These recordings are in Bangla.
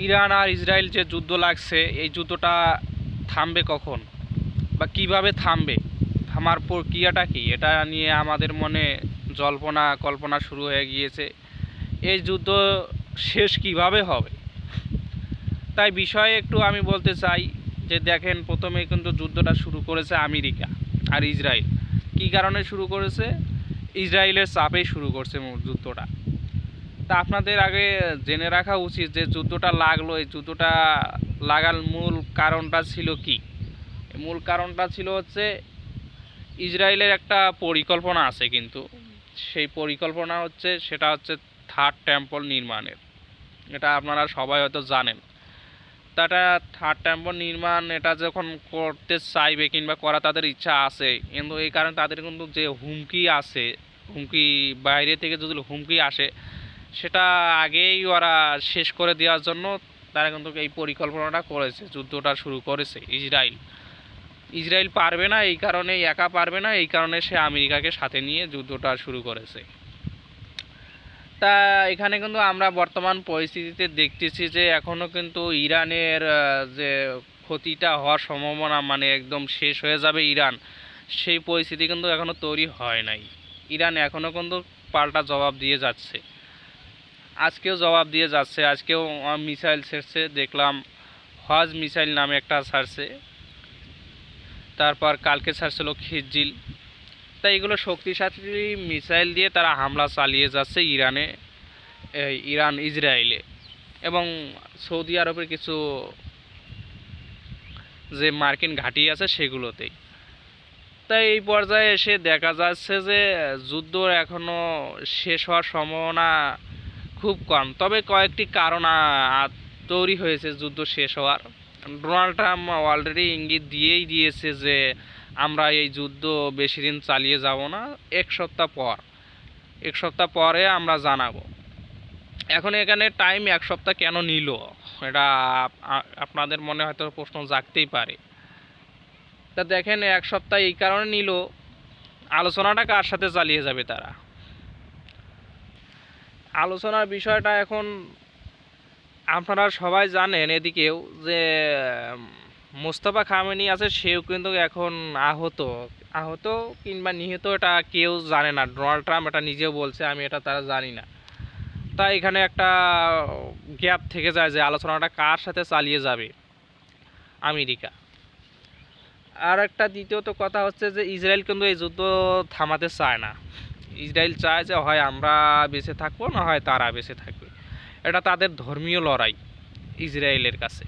ইরান আর ইসরায়েল যে যুদ্ধ লাগছে, এই যুদ্ধটা থামবে কখন বা কিভাবে থামবে, থামার প্রক্রিয়াটা কি, এটা নিয়ে আমাদের মনে জল্পনা কল্পনা শুরু হয়ে গিয়েছে। এই যুদ্ধ শেষ কিভাবে হবে, তাই বিষয়ে একটু আমি বলতে চাই যে দেখেন, প্রথমেই কিন্তু যুদ্ধটা শুরু করেছে আমেরিকা আর ইসরায়েল। কী কারণে শুরু করেছে? ইসরায়েলের চাপেই শুরু করছে যুদ্ধটা। তা আপনাদের আগে জেনে রাখা উচিত যে যুদ্ধটা লাগলো, এই যুদ্ধটা লাগার মূল কারণটা ছিল কি? মূল কারণটা ছিল হচ্ছে ইসরায়েলের একটা পরিকল্পনা আছে, কিন্তু সেই পরিকল্পনা হচ্ছে সেটা হচ্ছে থার্ড টেম্পল নির্মাণের। এটা আপনারা সবাই হয়তো জানেন। তাটা থার্ড টেম্পল নির্মাণ এটা যখন করতে চাইবে কিংবা করা তাদের ইচ্ছা আছে, কিন্তু এই কারণে তাদের কিন্তু যে হুমকি আছে, হুমকি বাইরে থেকে যদি হুমকি আসে সেটা আগেই ওরা শেষ করে দেওয়ার জন্য তারা কিন্তু এই পরিকল্পনাটা করেছে, যুদ্ধটা শুরু করেছে ইসরায়েল পারবে না, এই কারণে একা পারবে না, এই কারণে সে আমেরিকাকে সাথে নিয়ে যুদ্ধটা শুরু করেছে। তা এখানে কিন্তু আমরা বর্তমান পরিস্থিতিতে দেখতেছি যে এখনও কিন্তু ইরানের যে ক্ষতিটা হওয়ার সম্ভাবনা, মানে একদম শেষ হয়ে যাবে ইরান, সেই পরিস্থিতি কিন্তু এখনও তৈরি হয় নাই। ইরান এখনও কিন্তু পাল্টা জবাব দিয়ে যাচ্ছে, আজকেও জবাব দিয়ে যাচ্ছে। আজকেও মিসাইল ছেড়ছে, দেখলাম হজ মিসাইল নামে একটা ছাড়ছে, তারপর কালকে ছাড়ছিল খিজিল। তাই এগুলো শক্তিশালী মিসাইল দিয়ে তারা হামলা চালিয়ে যাচ্ছে ইরান ইসরায়েলে এবং সৌদি আরবের কিছু যে মার্কিন ঘাঁটি আছে সেগুলোতেই। তাই এই পর্যায়ে এসে দেখা যাচ্ছে যে যুদ্ধ এখনও শেষ হওয়ার সম্ভাবনা খুব কম। তবে কয়েকটি কারণ তৈরি হয়েছে যুদ্ধ শেষ হওয়ার। ডোনাল্ড ট্রাম্প অলরেডি ইঙ্গিত দিয়েই দিয়েছে যে আমরা এই যুদ্ধ বেশি দিন চালিয়ে যাব না, এক সপ্তাহ পরে আমরা জানাবো। এখন এখানে টাইম এক সপ্তাহ কেন নিল, এটা আপনাদের মনে হয়তো প্রশ্ন জাগতেই পারে। তা দেখেন, এক সপ্তাহ এই কারণে নিল, আলোচনাটা কার সাথে চালিয়ে যাবে তারা। আলোচনার বিষয়টা এখন আপনারা সবাই জানেন এদিকেও যে মোস্তফা খামেনি আছে, সেও কিন্তু এখন আহত কিংবা নিহত, এটা কেউ জানে না। ডোনাল্ড ট্রাম্প এটা নিজেও বলছে, আমি এটা তারা জানি না। তাই এখানে একটা গ্যাপ থেকে যায় যে আলোচনাটা কার সাথে চালিয়ে যাবে আমেরিকা। আর একটা দ্বিতীয়ত কথা হচ্ছে যে ইসরায়েল কিন্তু এই যুদ্ধ থামাতে চায় না। ইসরায়েল চায় যে হয় আমরা বেঁচে থাকবো, না হয় তারা বেঁচে থাকবে। এটা তাদের ধর্মীয় লড়াই ইসরায়েলের কাছে,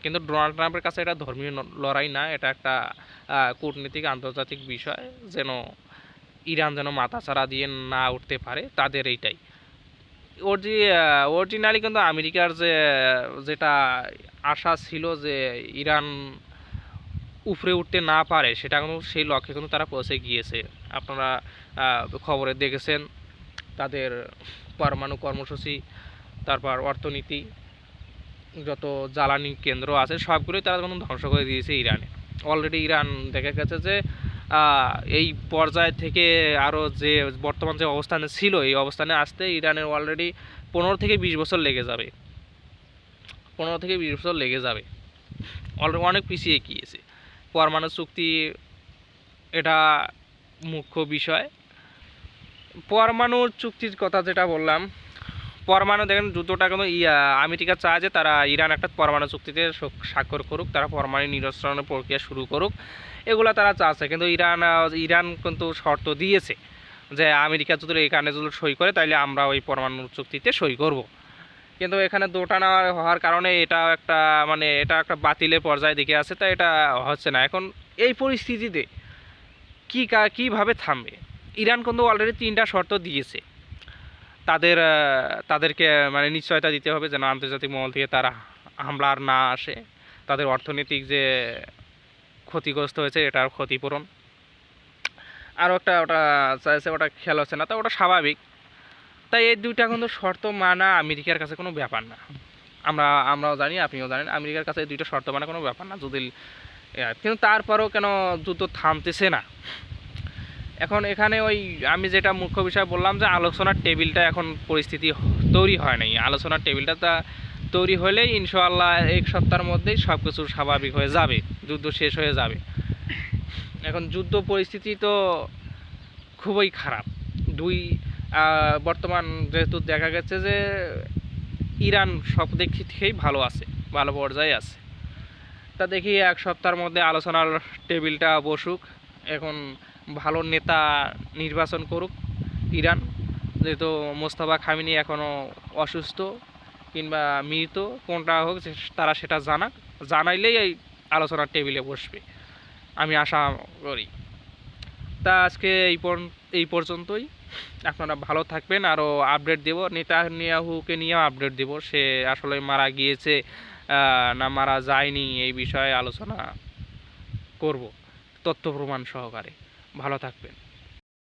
কিন্তু ডোনাল্ড ট্রাম্পের কাছে এটা ধর্মীয় লড়াই না, এটা একটা কূটনীতিক আন্তর্জাতিক বিষয়, যেন ইরান যেন মাথাচাড়া দিয়ে না উঠতে পারে, তাদের এইটাই। অরিজিনালি কিন্তু আমেরিকার যেটা আশা ছিল যে ইরান উপরে উঠতে না পারে, সেটা কিন্তু সেই লক্ষ্যে কিন্তু তারা পৌঁছে গিয়েছে। আপনারা খবরে দেখেছেন তাদের পরমাণু কর্মসূচি, তারপর অর্থনীতি, যত জ্বালানি কেন্দ্র আছে সবগুলোই তারা কিন্তু ধ্বংস করে দিয়েছে ইরানে। অলরেডি ইরান দেখা গেছে যে এই পর্যায় থেকে আরও যে বর্তমান যে অবস্থানে ছিল, এই অবস্থানে আসতে ইরানের অলরেডি 15 থেকে 20 বছর লেগে যাবে। 15 থেকে 20 বছর লেগে যাবে, অলরেডি অনেক পিছিয়ে গিয়েছে। পরমাণু চুক্তি এটা মুখ্য বিষয়। পরমাণু চুক্তির কথা যেটা বললাম, পরমাণু দেখেন যুদ্ধটা কিন্তু আমেরিকা চায় যে তারা ইরান একটা পরমাণু চুক্তিতে স্বাক্ষর করুক, তারা পরমাণু নিরস্ত্রণের প্রক্রিয়া শুরু করুক, এগুলো তারা চাচ্ছে। কিন্তু ইরান কিন্তু শর্ত দিয়েছে যে আমেরিকা যদি এখানে যদি সই করে তাহলে আমরা ওই পরমাণু চুক্তিতে সই করব। কিন্তু এখানে দোটানা হওয়ার কারণে এটা একটা বাতিলের পর্যায়ে দিকে আছে, তাই এটা হচ্ছে না। এখন এই পরিস্থিতিতে কীভাবে থামবে? ইরান কিন্তু অলরেডি 3টা শর্ত দিয়েছে। তাদেরকে মানে নিশ্চয়তা দিতে হবে যেন আন্তর্জাতিক মহল থেকে তারা হামলা আর না আসে, তাদের অর্থনৈতিক যে ক্ষতিগ্রস্ত হয়েছে এটার ক্ষতিপূরণ। আরও ওটা চাইছে, ওটা খেয়াল হচ্ছে না, তো ওটা স্বাভাবিক। তাই এই দুইটা কিন্তু শর্ত মানা আমেরিকার কাছে কোনো ব্যাপার না। আমরাও জানি, আপনিও জানেন, আমেরিকার কাছে এই দুইটা শর্ত মানা কোনো ব্যাপার না। কিন্তু তারপরেও কেন যুদ্ধ থামতেছে না? এখন এখানে আমি যেটা মুখ্য বিষয় বললাম যে আলোচনার টেবিলটা এখন পরিস্থিতি তৈরি হয় নাই। আলোচনার টেবিলটা তৈরি হলেই ইনশাআল্লাহ এক সপ্তাহের মধ্যেই সব কিছু স্বাভাবিক হয়ে যাবে, যুদ্ধ শেষ হয়ে যাবে। এখন যুদ্ধ পরিস্থিতি তো খুবই খারাপ। বর্তমান যেহেতু দেখা গেছে যে ইরান সব দিক থেকেই ভালো আছে, ভালো পর্যায়ে আছে। তা দেখি এক সপ্তাহের মধ্যে আলোচনার টেবিলটা বসুক, এখন ভালো নেতা নির্বাচন করুক ইরান, যেহেতু মোস্তফা খামেনি এখনও অসুস্থ কিংবা মৃত, কোনটা হোক তারা সেটা জানাইলেই এই আলোচনার টেবিলে বসবে, আমি আশা করি। তা আজকে এই পর্যন্তই। আপনারা ভালো থাকবেন, আরও আপডেট দেব, নেতানিয়াহুকে নিয়েও আপডেট দেব, সে আসলে মারা গিয়েছে না মারা যায়নি এই বিষয়ে আলোচনা করব তথ্য প্রমাণ সহকারে। ভালো থাকবেন।